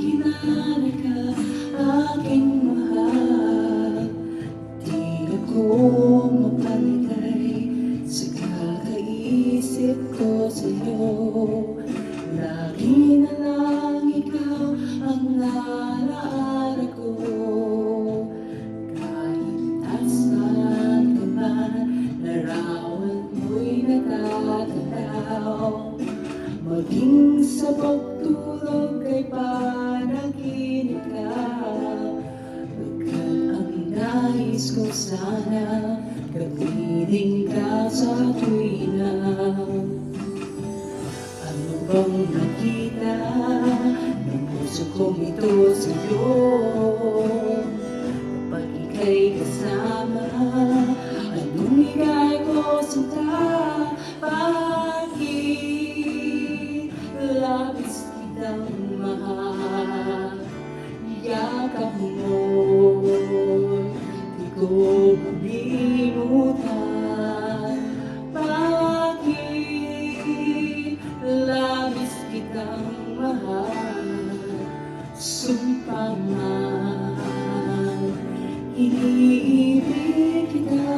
kinana ka, aking mahal. Di ako mapaligay sa kakaisip ko sa'yo. Lagi na lang ikaw ang nalaala ko. Kahit nasaan ka man, larawan mo'y natatanaw. Maging sa pagtulog ay panaginip ka. Pagkat ang nais ko sana, kapiling ka sa tuwina. Ano bang nakita ng puso kong ito sa'yo? Kapag ika'y kasama, anong higay ko sinta? Bakit labis kitang mahal? Yakap mo'y di ko malimutan. Bakit labis kitang mahal? Sumpa man, iniibig kita.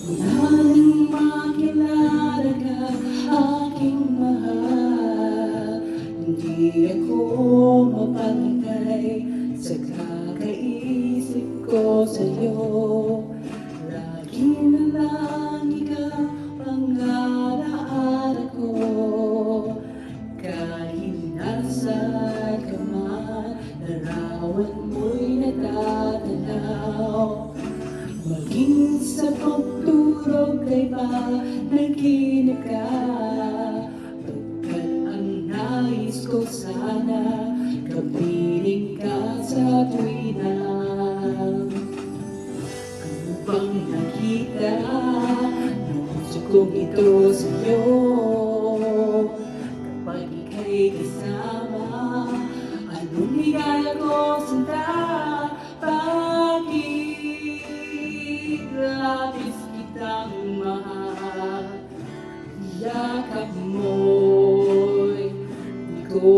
Nang makilala ka, aking mahal, hindi ako mapagkay sa kakaisip ko sa'yo. Lagi na lang ikaw ang alaala ko. Kahit nasaan ka man, larawan mo'y natatanaw. Maging sa pagtulog ay panaginip ka. Pagkat ang nais ko sana, kapiling ka sa tuwina. Ano bang nakita ng puso kong ito sa'yo? Kapag ika'y kasama, anong higay ko sinta? Labis kitang mahal, yakap mo'y di ko